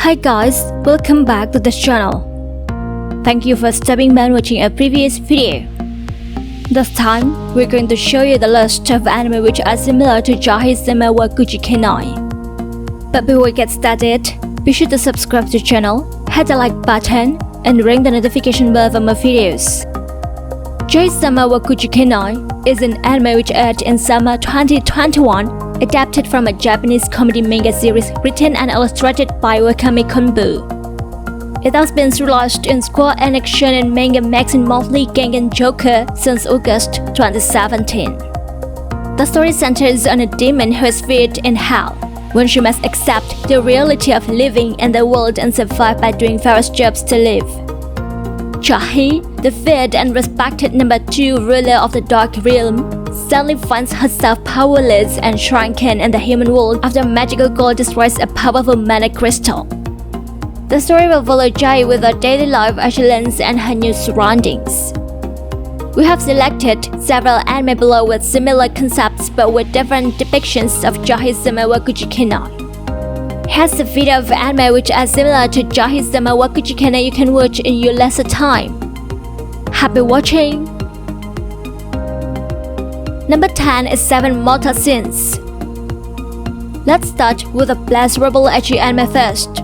Hi guys, welcome back to this channel. Thank you for stopping by and watching a previous video. This time, we're going to show you the list of anime which are similar to Jahy-sama or Kujikenai. But before we get started, be sure to subscribe to the channel, hit the like button, and ring the notification bell for more videos. Jahy-sama or Kujikenai is an anime which aired in summer 2021, adapted from a Japanese comedy manga series written and illustrated by WAKAME KONBU. It has been released in Square Enix Shonen Manga Magazine Monthly Gangan Joker since August 2017. The story centers on a demon who is feared in hell, when she must accept the reality of living in the world and survive by doing various jobs to live. Jahy, the feared and respected number 2 ruler of the Dark Realm, suddenly finds herself powerless and shrunken in the human world after a magical girl destroys a powerful mana crystal. The story will follow Jahy with her daily life as she learns and her new surroundings. We have selected several anime below with similar concepts but with different depictions of Jahy-sama or Kujikenai. Here's a video of anime which are similar to Jahy-sama or Kujikenai you can watch in your leisure time. Happy watching! Number 10 is 7 Mortal Sins. Let's start with a pleasurable ecchi anime first.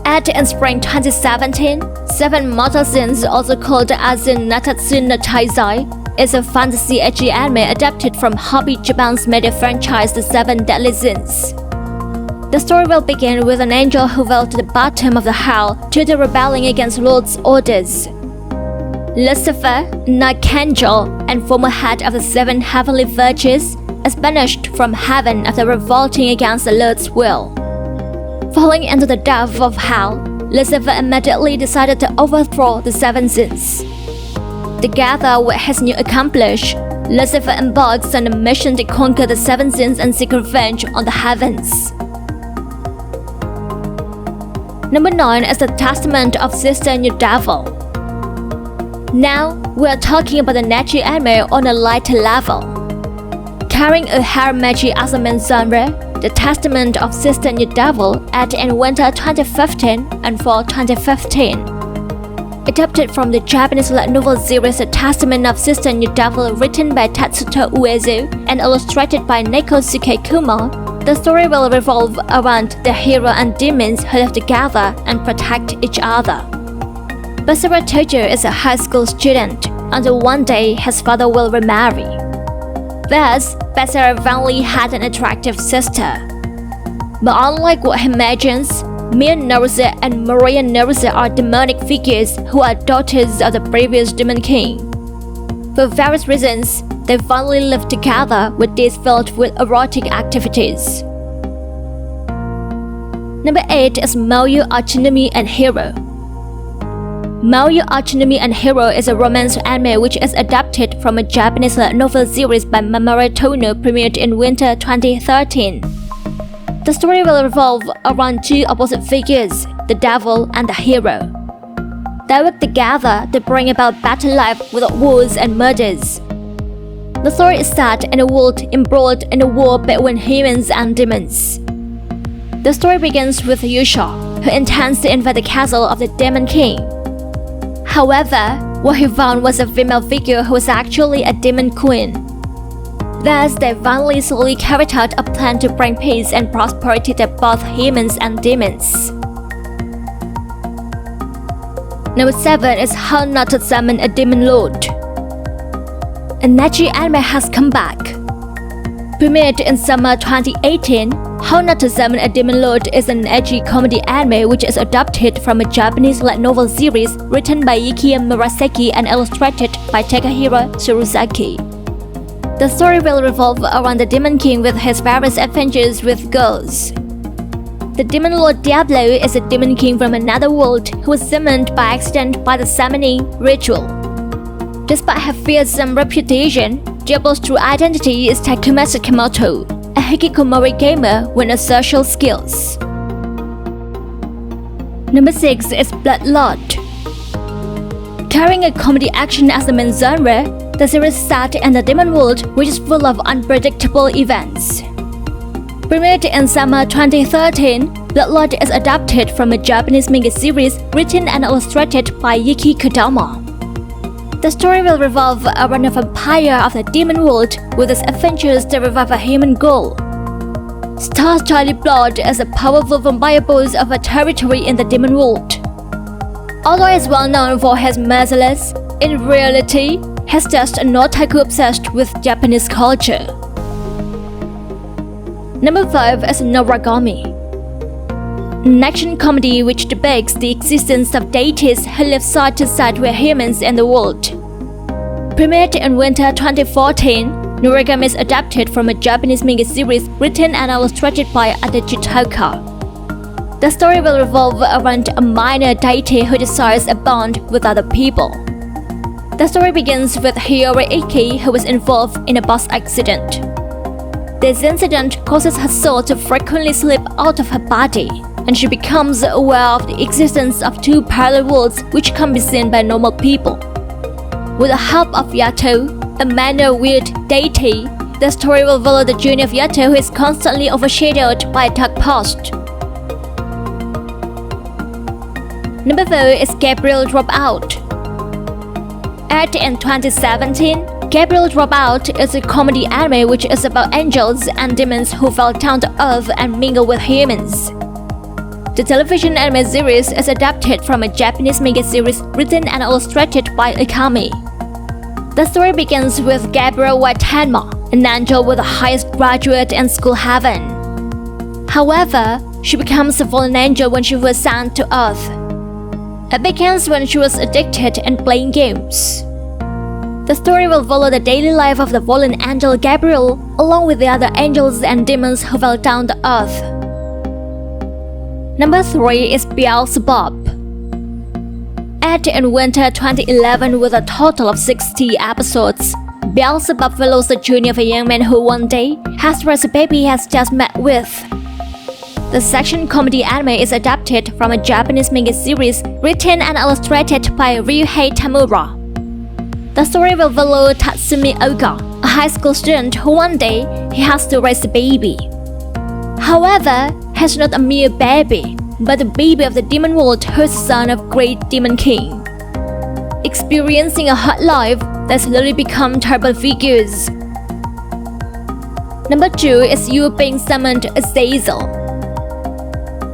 Aired in spring 2017, 7 Mortal Sins, also called Azazel Natatsu no Taizai, is a fantasy ecchi anime adapted from Hobby Japan's media franchise The 7 Deadly Sins. The story will begin with an angel who fell to the bottom of the hell due to rebelling against Lord's orders. Lucifer, an archangel and former head of the 7 heavenly virtues, is banished from heaven after revolting against the Lord's will. Falling into the depth of hell, Lucifer immediately decided to overthrow the 7 sins. Together with his new accomplice, Lucifer embarks on a mission to conquer the 7 sins and seek revenge on the heavens. Number 9 is the Testament of Sister New Devil. Now, we are talking about the ecchi anime on a lighter level. Carrying a harem ecchi as a main genre, The Testament of Sister New Devil aired in winter 2015 and fall 2015. Adapted from the Japanese light novel series The Testament of Sister New Devil written by Tatsuto Uezu and illustrated by Nekosuke Kuma, the story will revolve around the hero and demons who live together and protect each other. Basara Tojo is a high school student until one day his father will remarry. Thus, Basara finally had an attractive sister. But unlike what he imagines, Mia Narusa and Maria Narusa are demonic figures who are daughters of the previous demon king. For various reasons, they finally live together with days filled with erotic activities. Number 8 is Maou-Yo Archenemy and Hero. Maou-Yo Archenemy and Hero is a romance anime which is adapted from a Japanese light novel series by Mamoru Tono premiered in winter 2013. The story will revolve around 2 opposite figures, the devil and the hero. They work together to bring about better life without wars and murders. The story is set in a world embroiled in a war between humans and demons. The story begins with Yusha, who intends to invade the castle of the Demon King. However, what he found was a female figure who was actually a demon queen. Thus, they finally slowly carried out a plan to bring peace and prosperity to both humans and demons. Number 7 is How Not to Summon a Demon Lord. An ecchi anime has come back. Premiered in summer 2018, How Not to Summon a Demon Lord is an ecchi comedy anime which is adapted from a Japanese light novel series written by Yukiya Murasaki and illustrated by Takahiro Shirozaki. The story will revolve around the Demon King with his various adventures with girls. The Demon Lord Diablo is a demon king from another world who was summoned by accident by the summoning ritual. Despite her fearsome reputation, Diablo's true identity is Takuma Sakamoto, a hikikomori gamer with no social skills. Number 6 is Bloodlord. Carrying a comedy action as the main genre, the series is set in the demon world which is full of unpredictable events. Premiered in summer 2013, Bloodlord is adapted from a Japanese manga series written and illustrated by Yuki Kodama. The story will revolve around a vampire of the demon world with its adventures to revive a human girl. Stars Charlie Blood is a powerful vampire boss of a territory in the demon world. Although he is well known for his merciless, in reality, he's just an otaku obsessed with Japanese culture. Number 5 is Noragami, an action comedy which depicts the existence of deities who live side to side with humans in the world. Premiered in winter 2014, Noragami is adapted from a Japanese manga series written and illustrated by Adachi Toka. The story will revolve around a minor deity who desires a bond with other people. The story begins with Hiyori Iki, who is involved in a bus accident. This incident causes her soul to frequently slip out of her body, and she becomes aware of the existence of two parallel worlds which can be seen by normal people. With the help of Yato, a minor weird deity, the story will follow the journey of Yato, who is constantly overshadowed by a dark past. Number 4 is Gabriel Dropout. Aired in 2017, Gabriel Dropout is a comedy anime which is about angels and demons who fall down to earth and mingle with humans. The television anime series is adapted from a Japanese manga series written and illustrated by WAKAME. The story begins with Gabriel White-Hanma, an angel with the highest graduate in school heaven. However, she becomes a fallen angel when she was sent to Earth. It begins when she was addicted and playing games. The story will follow the daily life of the fallen angel Gabriel, along with the other angels and demons who fell down to Earth. Number 3 is Beelzebub. Aired in winter 2011 with a total of 60 episodes, Beelzebub follows the journey of a young man who one day has to raise a baby he has just met with. The section comedy anime is adapted from a Japanese manga series written and illustrated by Ryuhei Tamura. The story will follow Tatsumi Oga, a high school student who one day he has to raise a baby. However, he's not a mere baby, but the baby of the demon world who is the son of great demon king. Experiencing a hard life, they slowly become terrible figures. Number 2 is You Being Summoned Azazel.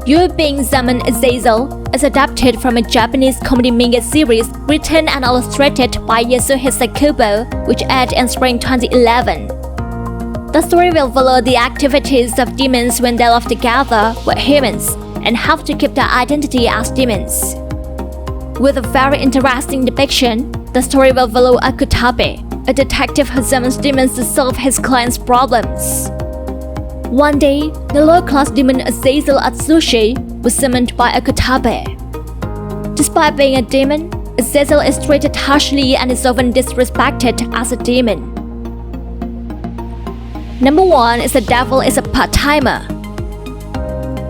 You Being Summoned Azazel is adapted from a Japanese comedy manga series written and illustrated by Yasuhisa Kubo, which aired in spring 2011. The story will follow the activities of demons when they live together with humans and have to keep their identity as demons. With a very interesting depiction, the story will follow Akutabe, a detective who summons demons to solve his client's problems. One day, the low-class demon Azazel Atsushi was summoned by Akutabe. Despite being a demon, Azazel is treated harshly and is often disrespected as a demon. Number 1 is The Devil is a Part-Timer.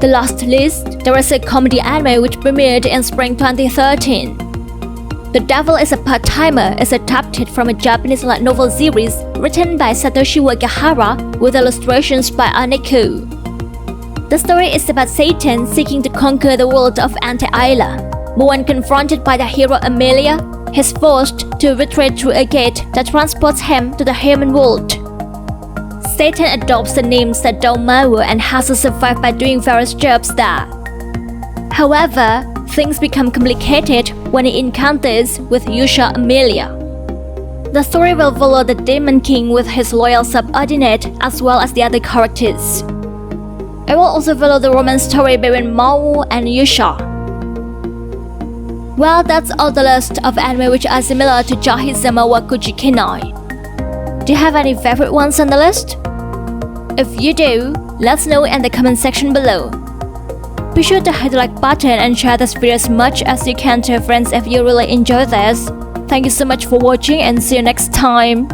The last list, there is a comedy anime which premiered in spring 2013. The Devil is a Part-Timer is adapted from a Japanese light novel series written by Satoshi Wakihara with illustrations by Aniichiwa. The story is about Satan seeking to conquer the world of Anti-Isla, but when confronted by the hero Amelia, he is forced to retreat through a gate that transports him to the human world. Satan adopts the name Sadomaru and has to survive by doing various jobs there. However, things become complicated when he encounters with Yusha Amelia. The story will follow the Demon King with his loyal subordinate as well as the other characters. It will also follow the romance story between Maou and Yusha. Well, that's all the list of anime which are similar to Jahy-sama or Kujikenai. Do you have any favorite ones on the list? If you do, let us know in the comment section below. Be sure to hit the like button and share this video as much as you can to your friends if you really enjoy this. Thank you so much for watching and see you next time.